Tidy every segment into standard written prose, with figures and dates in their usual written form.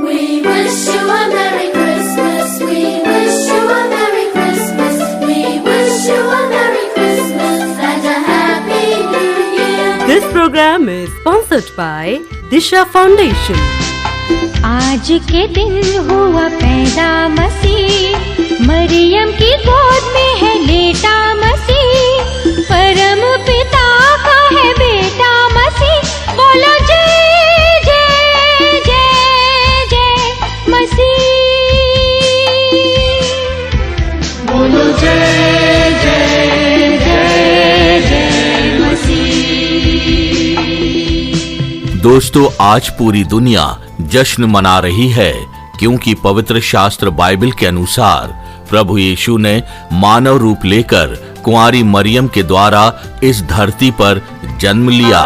We wish you a Merry Christmas. We wish you a Merry Christmas. We wish you a Merry Christmas and a Happy New Year. This program is sponsored by Disha Foundation. आज के दिन हुआ पैदा मसीह, मरियम की गोद में है लेटा मसीह, परम पिता का है बेटा मसीह, बोलो जय जय जय जय मसीह, बोलो जय जय जय जय मसीह। दोस्तों, आज पूरी दुनिया जश्न मना रही है क्योंकि पवित्र शास्त्र बाइबल के अनुसार प्रभु यीशु ने मानव रूप लेकर कुंवारी मरियम के द्वारा इस धरती पर जन्म लिया।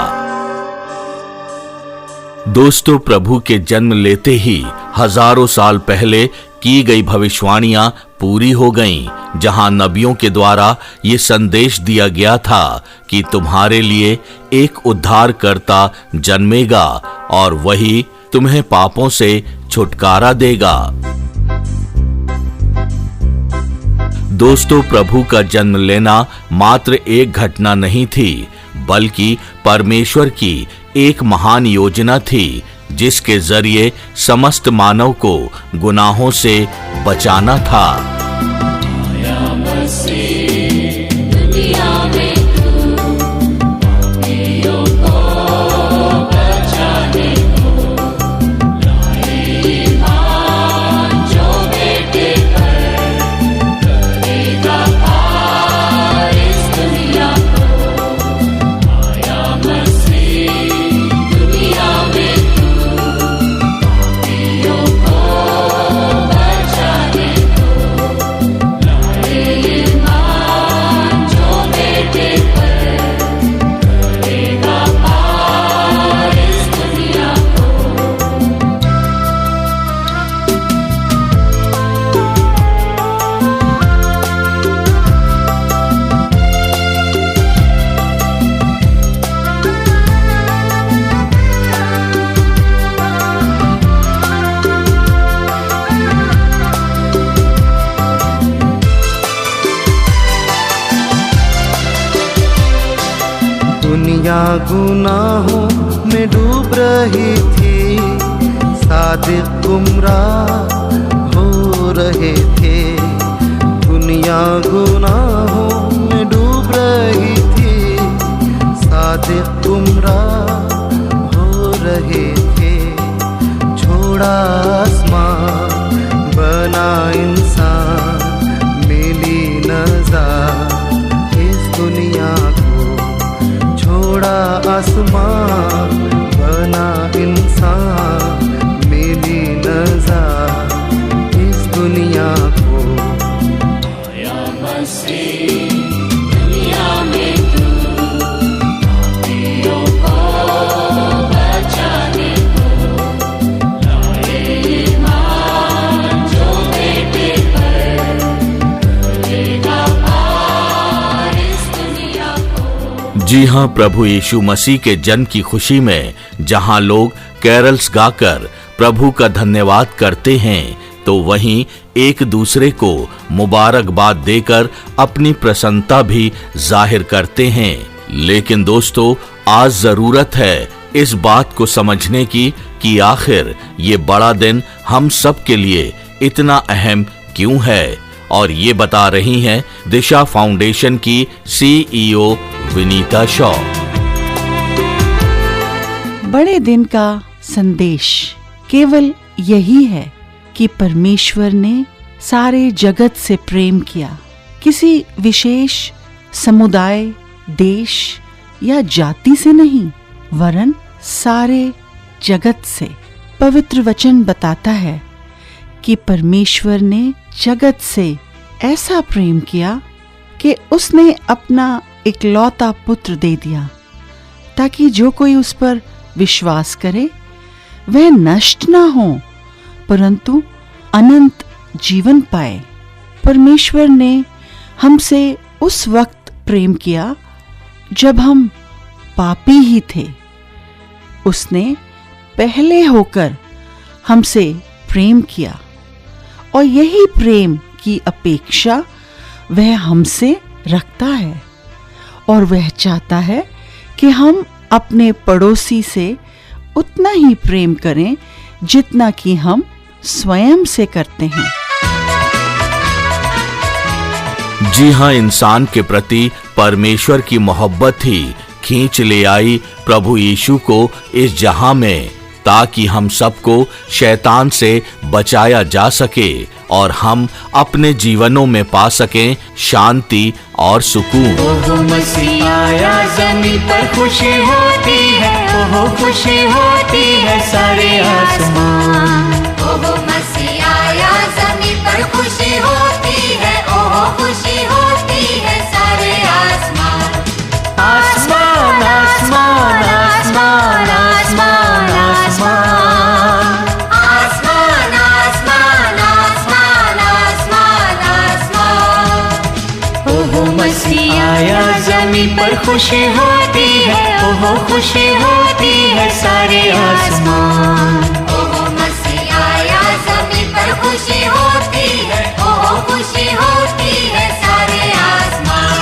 दोस्तों, प्रभु के जन्म लेते ही हजारों साल पहले की गई भविष्यवाणियां पूरी हो गईं, जहां नबियों के द्वारा ये संदेश दिया गया था कि तुम्हारे लिए एक उद्धारकर्ता जन्मेगा और वही तुम्हें पापों से छुटकारा देगा। दोस्तों, प्रभु का जन्म लेना मात्र एक घटना नहीं थी, बल्कि परमेश्वर की एक महान योजना थी जिसके जरिए समस्त मानव को गुनाहों से बचाना था। दुनिया गुनाहों में डूब रही थी, सादिक गुमराह हो रहे थे। दुनिया गुनाहों में डूब रही थी, सादिक गुमराह हो रहे थे। छोड़ा आसमान बना इंसान, मिली नज़ार इस दुनिया को। छोड़ा आसमान बना इंसान, मिली नज़ार इस दुनिया को। आया मसीह दुनिया में तू, पापियों को बचाने को, लाए ईमान जो बेटे पर, करेगा पार इस दुनिया को। जी हां, प्रभु यीशु मसीह के जन्म की खुशी में जहां लोग कैरल्स गाकर प्रभु का धन्यवाद करते हैं, तो वहीं एक दूसरे को मुबारकबाद देकर अपनी प्रसन्नता भी जाहिर करते हैं। लेकिन दोस्तों, आज जरूरत है इस बात को समझने की कि आखिर ये बड़ा दिन हम सब के लिए इतना अहम क्यों है, और ये बता रही हैं दिशा फाउंडेशन की CEO विनीता शॉ। बड़े दिन का संदेश केवल यही है कि परमेश्वर ने सारे जगत से प्रेम किया, किसी विशेष समुदाय, देश या जाति से नहीं, वरन सारे जगत से। पवित्र वचन बताता है कि परमेश्वर ने जगत से ऐसा प्रेम किया कि उसने अपना इकलौता पुत्र दे दिया, ताकि जो कोई उस पर विश्वास करे वह नष्ट ना हो, परंतु अनंत जीवन पाए। परमेश्वर ने हमसे उस वक्त प्रेम किया जब हम पापी ही थे। उसने पहले होकर हमसे प्रेम किया और यही प्रेम की अपेक्षा वह हमसे रखता है और वह चाहता है कि हम अपने पड़ोसी से उतना ही प्रेम करें जितना कि हम स्वयं से करते हैं। जी हाँ, इंसान के प्रति परमेश्वर की मोहब्बत ही खींच ले आई प्रभु यीशु को इस जहां में, ताकि हम सबको शैतान से बचाया जा सके और हम अपने जीवनों में पा सकें शांति और सुकून। ओहो मसीह आया जमीन पर, खुशी होती है, ओहो खुशी होती है सारे आसमान। ओहो मसीह आया जमीन पर, खुशी होती है, ओहो खुशी होती है सारे आसमान। आसमान आसमान आसमान आसमान आसमान आसमान आसमान आसमान आसमान आसमान। ओहो मसीह आया जमीन पर, खुशी होती है, ओहो खुशी होती है सारे आसमान। ओहो मसीह आया जमीन पर, खुशी होती है, ओहो खुशी होती है सारे आसमान।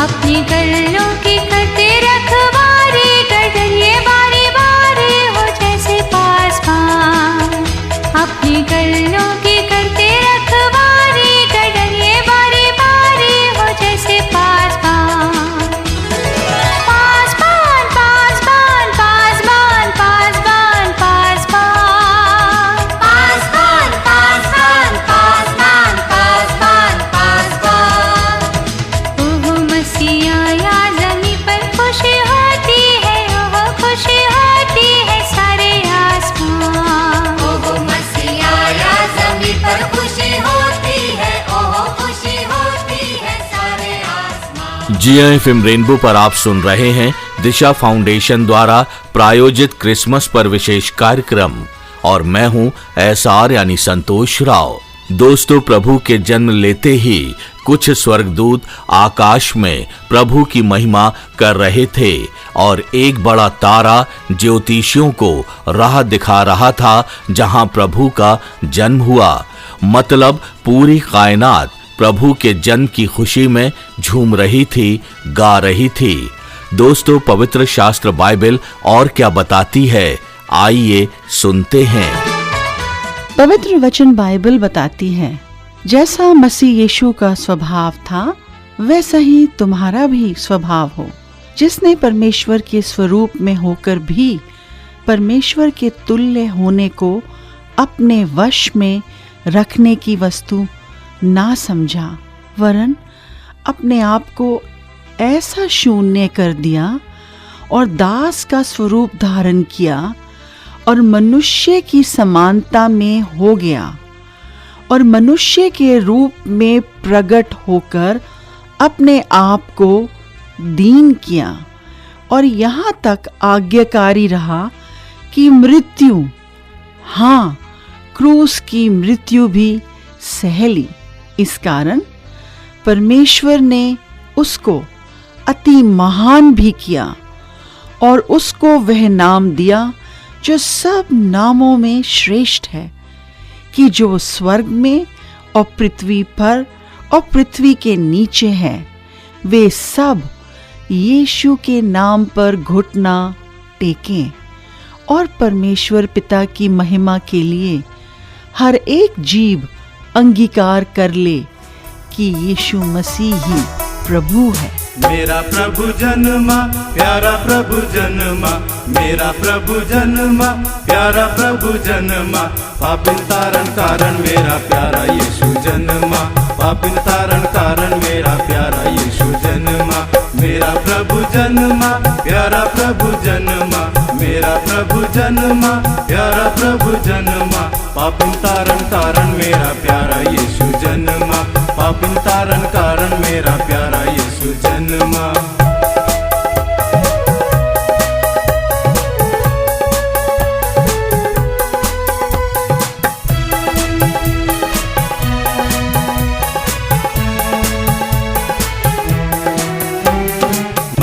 अपनी गल्लों की करते रखवारी, गडरिए बारी बारी हो जैसे पासबान। अपनी गल्लों की करते रखवारी, गडरिए बारी बारी हो जैसे पासबान। पासबान पासबान पासबान पासबान पासबान पासबान पासबान पासबान पासबान पासबान। ओहो मसीह आया ज़मीं पर, खुशी होती है, ओहो खुशी होती है सारे आसमान। ओहो मसीह आया जमीन पर, खुशी होती है, ओहो खुशी होती है सारे आसमान। जी एफएम रेनबो पर आप सुन रहे हैं दिशा फाउंडेशन द्वारा प्रायोजित क्रिसमस पर विशेष कार्यक्रम और मैं हूं एसआर यानी संतोष राव। दोस्तों, प्रभु के जन्म लेते ही कुछ स्वर्गदूत आकाश में प्रभु की महिमा कर रहे थे और एक बड़ा तारा ज्योतिषियों को राह दिखा रहा था जहां प्रभु का जन्म हुआ। मतलब पूरी कायनात प्रभु के जन्म की खुशी में झूम रही थी, गा रही थी। दोस्तों, पवित्र शास्त्र बाइबल और क्या बताती है, आइए सुनते हैं। पवित्र वचन बाइबल बताती है, जैसा मसीह यीशु का स्वभाव था वैसा ही तुम्हारा भी स्वभाव हो। जिसने परमेश्वर के स्वरूप में होकर भी परमेश्वर के तुल्य होने को अपने वश में रखने की वस्तु ना समझा, वरन अपने आप को ऐसा शून्य कर दिया और दास का स्वरूप धारण किया और मनुष्य की समानता में हो गया और मनुष्य के रूप में प्रकट होकर अपने आप को दीन किया और यहाँ तक आज्ञाकारी रहा कि मृत्यु, हाँ, क्रूस की मृत्यु भी सह ली। इस कारण परमेश्वर ने उसको अति महान भी किया और उसको वह नाम दिया जो सब नामों में श्रेष्ठ है, कि जो स्वर्ग में और पृथ्वी पर और पृथ्वी के नीचे है, वे सब यीशु के नाम पर घुटना टेकें और परमेश्वर पिता की महिमा के लिए हर एक जीभ अंगीकार कर ले कि यीशु मसीह ही प्रभु है। मेरा प्रभु जन्मा, प्यारा प्रभु जन्मा, मेरा प्रभु जन्मा, प्यारा प्रभु जन्मा, पापिन तारण कारण मेरा प्यारा यीशु जन्मा, पापिन तारण कारण मेरा प्यारा यीशु जन्मा, मेरा प्रभु जन्मा, प्यारा प्रभु जन्मा, मेरा प्रभु जन्मा, प्यारा प्रभु जन्मा, पापिन तारण कारण मेरा प्यारा यीशु जन्मा, पापिन तारण कारण मेरा प्यारा यीशु जन्मा।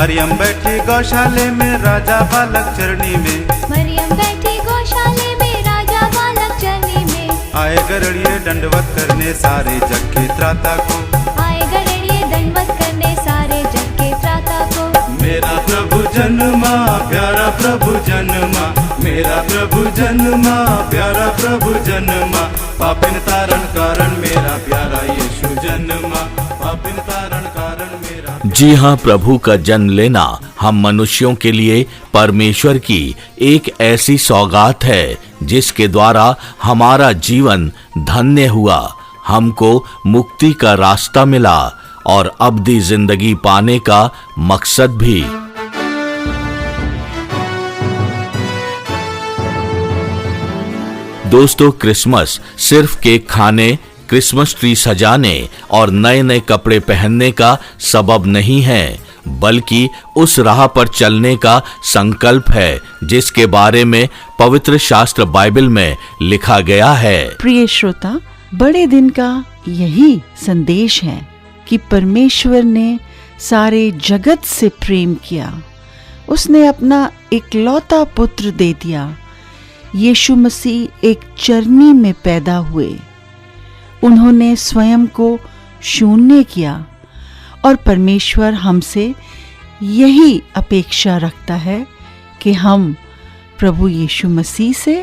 मरियम बैठी गौशाले में राजा बालक चरनी में, मरियम बैठी गौशाले में राजा बालक चरनी में। आए गरड़िए दंडवत करने सारे जग के त्राता को, आए गरड़िए दंडवत करने सारे जग के त्राता को। मेरा प्रभु जन्मा प्यारा प्रभु जन्मा, मेरा प्रभु जन्मा प्यारा प्रभु जन्मा, पापिन तारण कारण मेरा प्यारा यीशु जन्मा, पापिन तारण कारण मेरा। जी हाँ, प्रभु का जन्म लेना हम मनुष्यों के लिए परमेश्वर की एक ऐसी सौगात है जिसके द्वारा हमारा जीवन धन्य हुआ, हमको मुक्ति का रास्ता मिला और अब्दी जिंदगी पाने का मकसद भी। दोस्तों, क्रिसमस सिर्फ केक खाने, क्रिसमस ट्री सजाने और नए नए कपड़े पहनने का सबब नहीं है, बल्कि उस राह पर चलने का संकल्प है जिसके बारे में पवित्र शास्त्र बाइबल में लिखा गया है। प्रिय श्रोता, बड़े दिन का यही संदेश है कि परमेश्वर ने सारे जगत से प्रेम किया, उसने अपना इकलौता पुत्र दे दिया। यीशु मसीह एक चरनी में पैदा हुए, उन्होंने स्वयं को शून्य किया और परमेश्वर हमसे यही अपेक्षा रखता है कि हम प्रभु यीशु मसीह से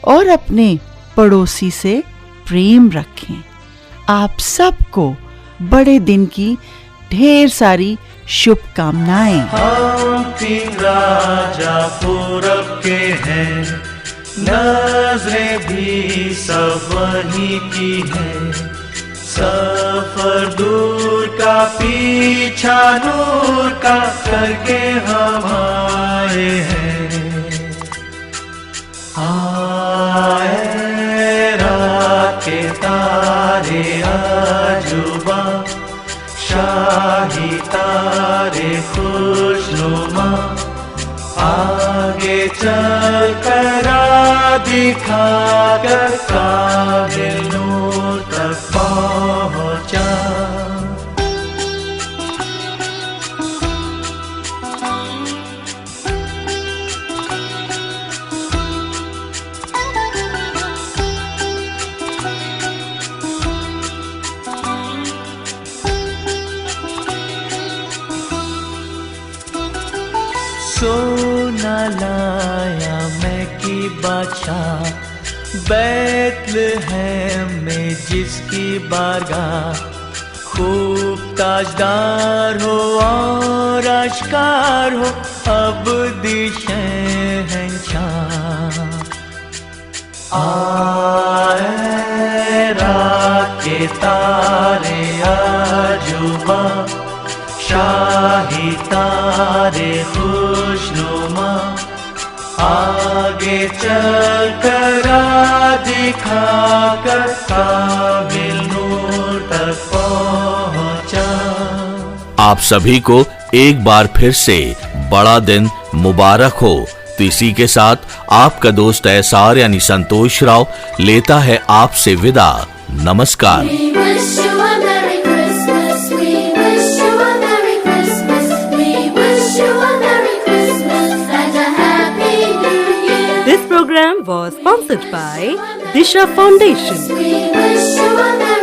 और अपने पड़ोसी से प्रेम रखें। आप सबको बड़े दिन की ढेर सारी शुभकामनाएं। हम तीन राजा पूरब के हैं, नजरें भी सब वहीं की है, सफर दूर का पीछा नूर का करके हम आए हैं। आए रात के तारे आजुबा, शाही तारे खुशनुमा, आगे चल कर दिखा कर काबिल नूर तक पहुंचा। सोना लाया मैं की बादशाह, बैतलहम में जिसकी बारगाह, खूब ताजदार हो और आश्कार हो अब शहंशाह। आए रात के तारे आजुबा, शाही तारे खुशनुमा, आगे चल कर दिखा कर काबिल नूर तक पहुंचा। आप सभी को एक बार फिर से बड़ा दिन मुबारक हो। तो इसी के साथ आपका दोस्त एसआर यानी संतोष राव लेता है आपसे विदा। नमस्कार। We wish you a Merry Christmas. We wish you a Merry Christmas. We wish you a Merry Christmas and a Happy New Year. This program was sponsored by Disha Foundation. We wish you a Merry